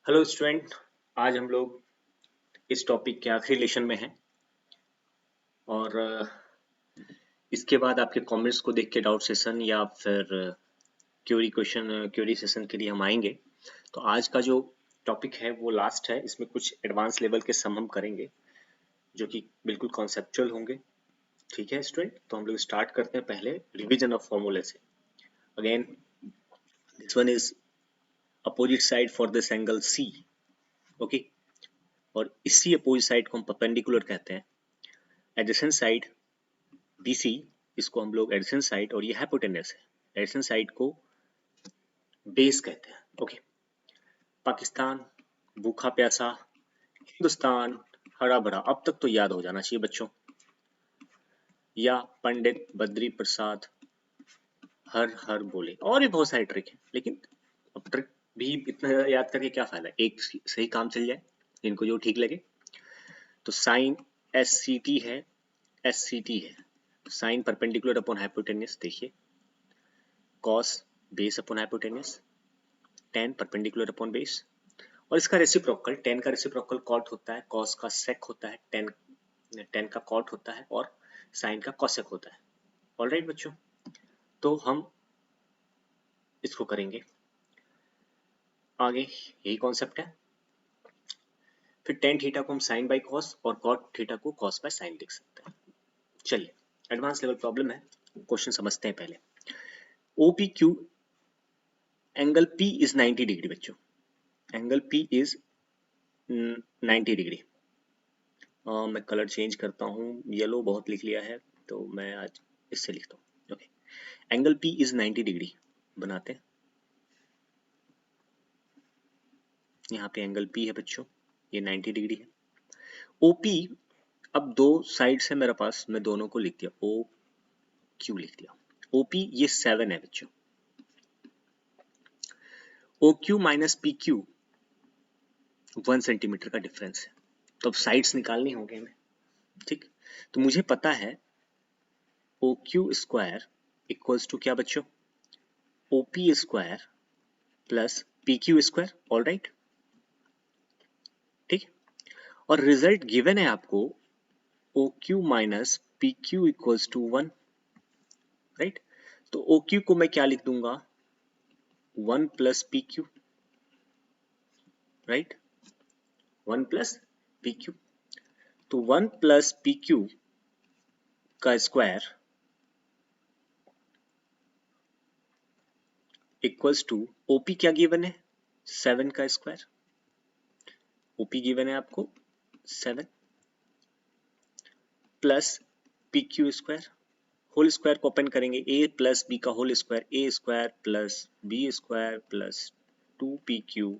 Hello student. आज हम लोग इस टॉपिक के आखिरी लेशन में हैं और इसके बाद आपके कमेंट्स को देख के डाउट सेशन या फिर क्वेरी सेशन के लिए हम आएंगे। तो आज का जो टॉपिक है वो लास्ट है। इसमें कुछ एडवांस लेवल के सम हम करेंगे जो कि बिल्कुल कॉन्सेप्चुअल होंगे। ठीक है स्टूडेंट, तो हम लोग स्टार्ट करते हैं पहले रिवीजन ऑफ फॉर्मूले से। Again this one is opposite side for this angle c. Okay, और इसी अपोजिट साइड को हम परपेंडिकुलर कहते हैं। एडजेसेंट साइड BC, इसको हम लोग एडिसन साइड, और ये हाइपोटेनस है। एडिसन साइड को बेस कहते हैं। ओके, पाकिस्तान भूखा प्यासा, हिंदुस्तान हरा भरा, अब तक तो याद हो जाना चाहिए बच्चों। या पंडित बद्री प्रसाद हर हर बोले, और भी बहुत सारे ट्रिक है, लेकिन अब ट्रिक भी इतना याद करके क्या फायदा, एक सही काम चल जाए, इनको जो ठीक लगे। तो साइन SCT है, SCT है साइन परपेंडिकुलर अपॉन हाइपोटेनस। देखिए cos base upon hypotenuse, ten perpendicular upon base, और इसका रेसिप्रोकल, टेन का रेसिप्रोकल कॉट होता है, कॉस का सेक होता है, टेन का कॉट होता है, और साइन का कॉसेक होता है। ऑलराइट बच्चों, तो हम इसको करेंगे आगे, यही कॉन्सेप्ट है। फिर टेन थीटा को हम साइन बाई कॉस और कॉट थीटा को कॉस बाय साइन लिख सकते हैं। चलिए एडवांस लेवल प्रॉब्लम है, क्वेश्चन समझते हैं पहले। OPQ angle P is 90 degree बच्चों, एंगल P इज 90 डिग्री। मैं कलर चेंज करता हूँ, येलो बहुत लिख लिया है तो मैं आज इससे लिखता हूँ। Okay, angle P is 90 degree बनाते हैं। यहाँ पे एंगल P है बच्चों, ये 90 डिग्री है। OP, अब दो साइड से मेरे पास, मैं दोनों को लिख दिया, OQ लिख दिया। OP ये 7 है बच्चों, OQ माइनस PQ 1 सेंटीमीटर का डिफरेंस है। तो अब साइड्स निकालनी होंगे हमें, ठीक। तो मुझे पता है OQ स्क्वायर इक्वल्स टू क्या बच्चों, OP square plus PQ square. All right, ठीक। और रिजल्ट गिवन है आपको OQ माइनस PQ इक्वल्स टू 1, राइट। तो OQ को मैं क्या लिख दूंगा, 1 plus PQ, right, 1 plus PQ। तो 1 प्लस PQ का स्क्वायर इक्वल्स टू OP क्या गिवन है, 7 का स्क्वायर। OP गिवन है आपको 7 plus PQ square, whole square को ओपन करेंगे, a प्लस बी का whole square, a square plus b square plus 2PQ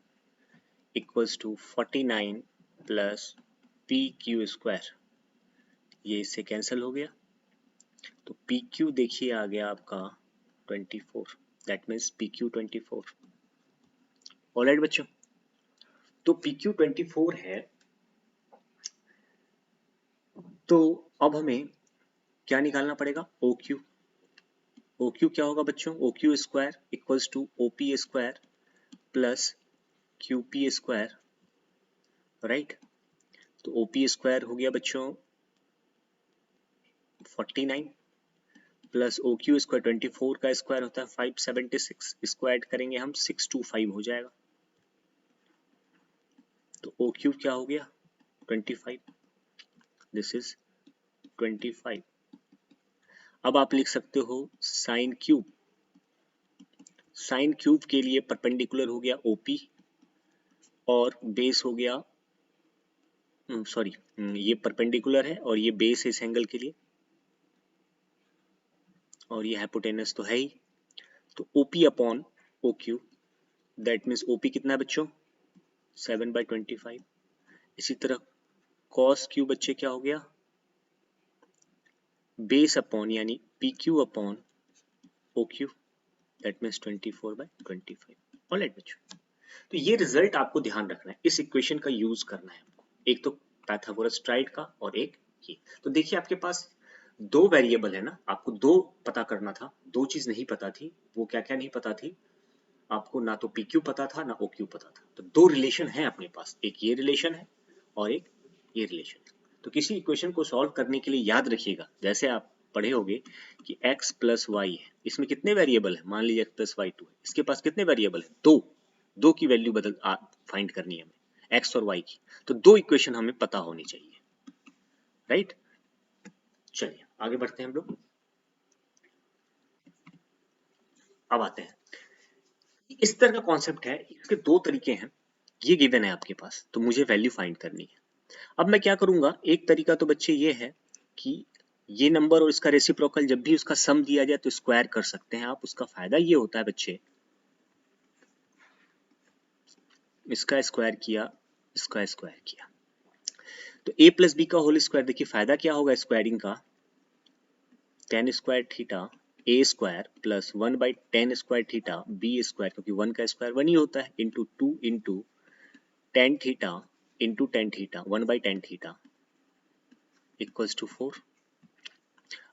equals to 49 plus PQ square. ये इससे कैंसिल हो गया, तो PQ देखिए आ गया आपका 24, दैट मीन्स PQ 24। ऑलराइट बच्चों, तो PQ 24 है। तो अब हमें क्या निकालना पड़ेगा, OQ। OQ क्या होगा बच्चों, OQ square equals to OP square plus QP square, right. तो OP स्क्वायर हो गया बच्चों 49 प्लस OQ स्क्वायर 24 का स्क्वायर होता है 576, इसको ऐड करेंगे हम 625 हो जाएगा। तो OQ क्या हो गया 25, दिस इज 25। अब आप लिख सकते हो साइन क्यूब, साइन क्यूब के लिए परपेंडिकुलर हो गया OP और बेस हो गया, सॉरी ये परपेंडिकुलर है और ये बेस है इस एंगल के लिए, और ये हाइपोटेनस तो है ही। तो OP upon OQ, that means OP कितना है बच्चों 7/25। इसी तरह cos Q बच्चे क्या हो गया, बेस अपॉन यानी PQ upon OQ, that means 24/25। Alright बच्चों, तो ये रिजल्ट आपको ध्यान रखना है, इस इक्वेशन का यूज करना है आपको, एक तो पाइथागोरस ट्राइड का और एक ये। तो देखिए आपके पास दो वेरिएबल है ना, आपको दो पता करना था, दो चीज नहीं पता थी। वो क्या क्या नहीं पता थी, आपको ना तो PQ पता था ना OQ पता था, तो दो रिलेशन है अपने पास, एक ये रिलेशन है और एक ये रिलेशन। तो किसी इक्वेशन को सॉल्व करने के लिए याद रखिएगा, जैसे आप पढ़े होंगे कि x प्लस वाई है, इसमें कितने वेरिएबल है, मान लीजिए x प्लस वाई 2 है, इसके पास कितने वेरिएबल है, दो की वैल्यू फाइंड करनी है हमें x और y की, तो दो इक्वेशन हमें पता होनी चाहिए, राइट। चलिए आगे बढ़ते हैं हम लोग। अब आते हैं, इस तरह का कॉन्सेप्ट है, इसके दो तरीके हैं, ये गिवन है आपके पास, तो मुझे वैल्यू फाइंड करनी है। अब मैं क्या करूंगा, एक तरीका तो बच्चे ये है कि ये नंबर और इसका रेसिप्रोकल जब भी उसका सम दिया जाए तो स्क्वायर कर सकते हैं आप। उसका फायदा ये होता है बच्चे, इसका स्क्वायर किया, इसका स्क्वायर किया, तो a प्लस बी का होल स्क्वायर, देखिए फायदा क्या होगा स्क्वायरिंग का, tan square theta a square plus 1 by tan square theta b square, क्योंकि 1 का स्क्वायर 1 ही होता है, into 2 into tan theta into tan theta 1 by tan theta equals to 4।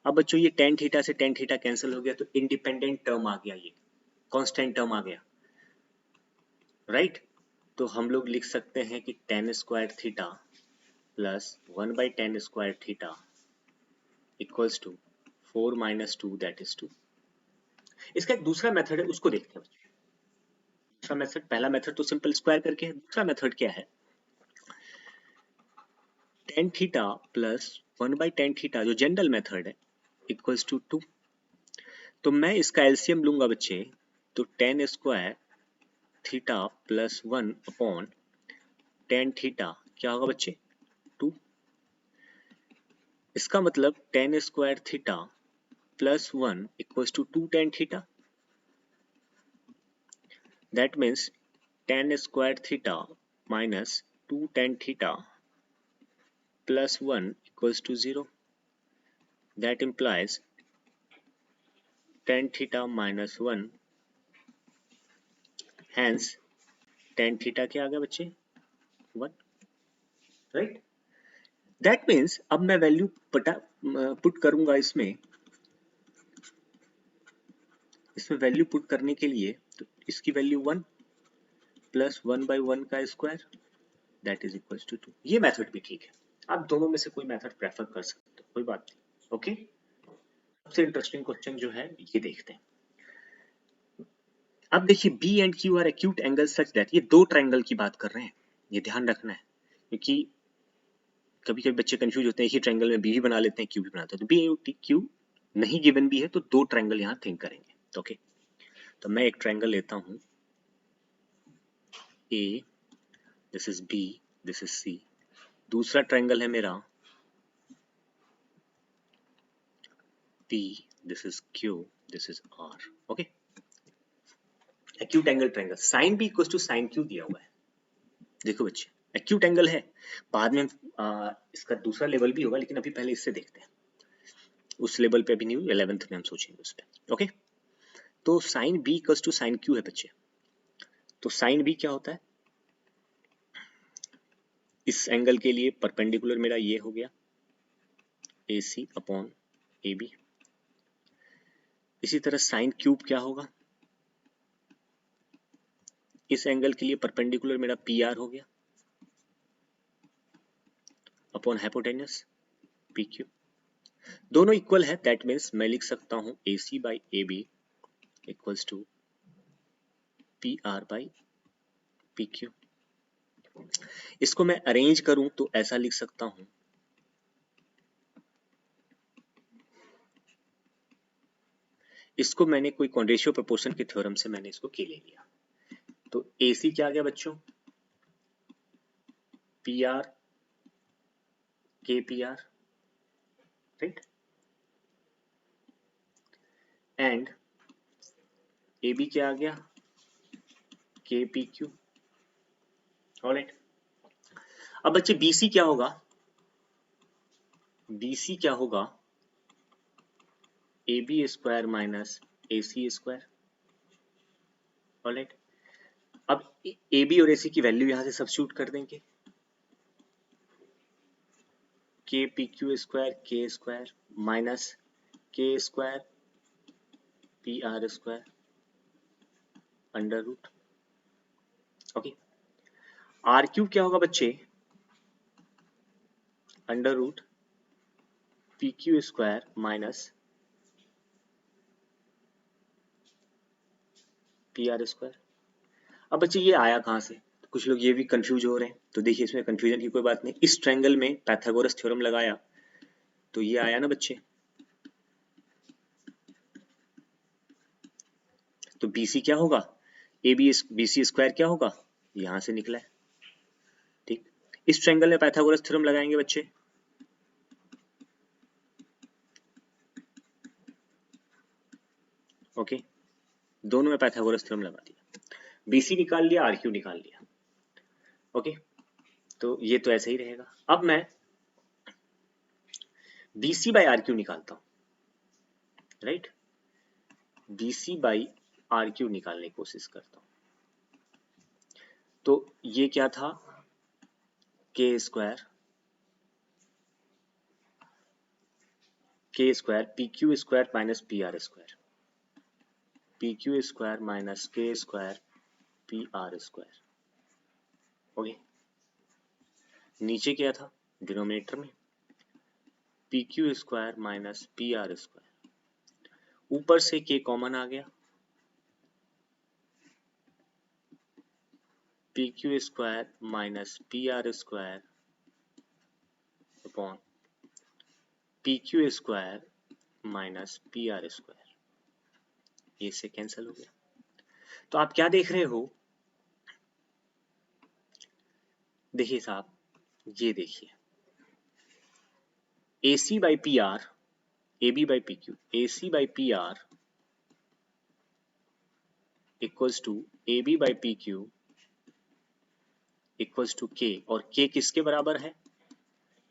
अब बच्चों ये टेन थीटा से टेन थीटा कैंसिल हो गया, तो इंडिपेंडेंट टर्म आ गया, ये कांस्टेंट टर्म आ गया, राइट। तो हम लोग लिख सकते हैं कि tan square theta plus 1 by tan square theta equals to 4 minus 2 that is 2। इसका एक दूसरा मेथड है, उसको देखते हैं। दूसरा मेथड, पहला मेथड तो सिंपल स्क्वायर करके है, दूसरा मेथड क्या है, tan theta plus 1 by tan theta जो जनरल मेथड है इक्वल्स टू 2। तो मैं इसका एलसीएम लूंगा बच्चे, तो tan square theta plus 1 upon tan theta क्या होगा बच्चे, 2। इसका मतलब tan square theta plus 1 equals to 2 tan theta, that means tan square theta minus 2 tan theta plus 1 equals to 0. That implies tan theta minus 1. Hence tan theta क्या आ गया बच्चे, 1, right? That means अब मैं वैल्यू पुट करूंगा इसमें value put करने के लिए, तो इसकी वैल्यू 1 प्लस 1 बाई 1 का square that is equals to 2। ये मेथड भी ठीक है, आप दोनों में से कोई मेथड प्रेफर कर सकते हो, कोई बात नहीं, ओके। सबसे इंटरेस्टिंग क्वेश्चन जो है ये देखते हैं। अब देखिए B and Q are acute angle such that, ये दो ट्रायंगल की बात कर रहे हैं, ये ध्यान रखना है, क्योंकि कभी कभी बच्चे कंफ्यूज होते हैं, एक ही ट्रायंगल में बी भी बना लेते हैं क्यू भी बनाते हैं, तो बी क्यू नहीं गिवन भी है तो दो ट्रायंगल यहाँ थिंक करेंगे, ओके। तो मैं एक ट्रायंगल लेता हूँ A, this is B, this is C, दूसरा ट्रायंगल है मेरा P, this is Q, this is R, okay. Acute angle triangle, sine B equals to sine Q दिया हुआ है, देखो बच्चे एक्यूट एंगल है, बाद में इसका दूसरा लेवल भी होगा, लेकिन अभी पहले इससे देखते हैं, उस लेवल पे अभी नहीं हुई, 11th में हम सोचेंगे उस पर, ओके। तो sine B equals to sine Q है बच्चे, तो साइन बी क्या होता है, इस एंगल के लिए परपेंडिकुलर मेरा ये हो गया ए सी अपॉन ए बी। इसी तरह साइन क्यूब क्या होगा, इस एंगल के लिए परपेंडिकुलर मेरा पी आर हो गया अपॉन हाइपोटेन्यूस पी क्यू। दोनों इक्वल है, दैट मीन्स मैं लिख सकता हूं A C by A B equals to P R by P Q. इसको मैं अरेंज करूं तो ऐसा लिख सकता हूं, इसको मैंने कोई कॉन्ड्रेशियो प्रोपोर्शन के थ्योरम से मैंने इसको के ले लिया, तो ए सी क्या आ गया बच्चों, पी आर के P R, right, and A B क्या आ गया, के पी क्यू, ऑलराइट। अब बच्चे बीसी क्या होगा, बीसी क्या होगा, A B square minus A C square, alright. अब ए बी और ए सी की वैल्यू यहां से सब्स्टिट्यूट कर देंगे, K P Q square minus K square P R square, under root, okay. R cube क्या होगा बच्चे, under root P Q square minus P R square. अब बच्चे ये आया कहाँ से, तो कुछ लोग ये भी कंफ्यूज हो रहे हैं, तो देखिए इसमें कंफ्यूजन की कोई बात नहीं। इस ट्रायंगल में पाइथागोरस थ्योरम लगाया तो ये आया ना बच्चे, तो BC क्या होगा, BC स्क्वायर क्या होगा, यहां से निकला है, ठीक। इस ट्रायंगल में पाइथागोरस थ्योरम लगाएंगे बच्चे, ओके, दोनों में पाइथागोरस थ्योरम लगा दिया, BC निकाल लिया, RQ निकाल लिया, ओके। तो ये तो ऐसे ही रहेगा। अब मैं BC बाई RQ निकालता हूं, राइट, BC बाई RQ निकालने की कोशिश करता हूं। तो ये क्या था, K square P Q square minus P R square, P Q square minus K square P R square, okay. नीचे क्या था डिनोमिनेटर में, P Q square minus P R square, ऊपर से के कॉमन आ गया, P Q square minus P R square upon P Q square minus P R square, ये से कैंसिल हो गया। तो आप क्या देख रहे हो, देखिए साहब, ये देखिए AC by P R, AB by P Q, AC by P R equals to AB by P Q equals to K, और K किसके बराबर है,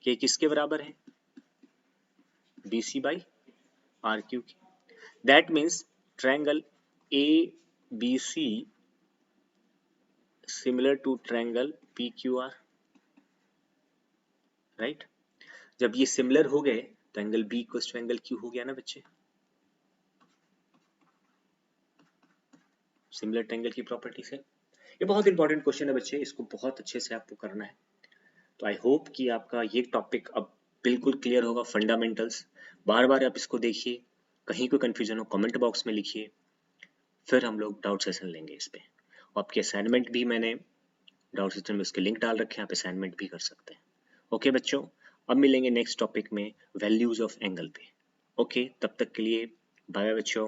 K किसके बराबर है, BC बाई RQ की। That means triangle ABC similar to triangle PQR, right. जब ये सिमिलर हो गए तो angle B equals to angle Q हो गया ना बच्चे, सिमिलर ट्रायंगल की प्रॉपर्टी से। ये बहुत इंपॉर्टेंट क्वेश्चन है बच्चे, इसको बहुत अच्छे से आपको करना है। तो आई होप कि आपका ये टॉपिक अब बिल्कुल क्लियर होगा, फंडामेंटल्स। बार बार आप इसको देखिए, कहीं कोई कंफ्यूजन हो कमेंट बॉक्स में लिखिए, फिर हम लोग डाउट सेशन लेंगे इस पे। और आपके असाइनमेंट भी मैंने डाउट सेशन में उसके लिंक डाल रखे हैं, आप असाइनमेंट भी कर सकते हैं। ओके बच्चों, अब मिलेंगे नेक्स्ट टॉपिक में वैल्यूज ऑफ एंगल पे। ओके, तब तक के लिए बाय बच्चों।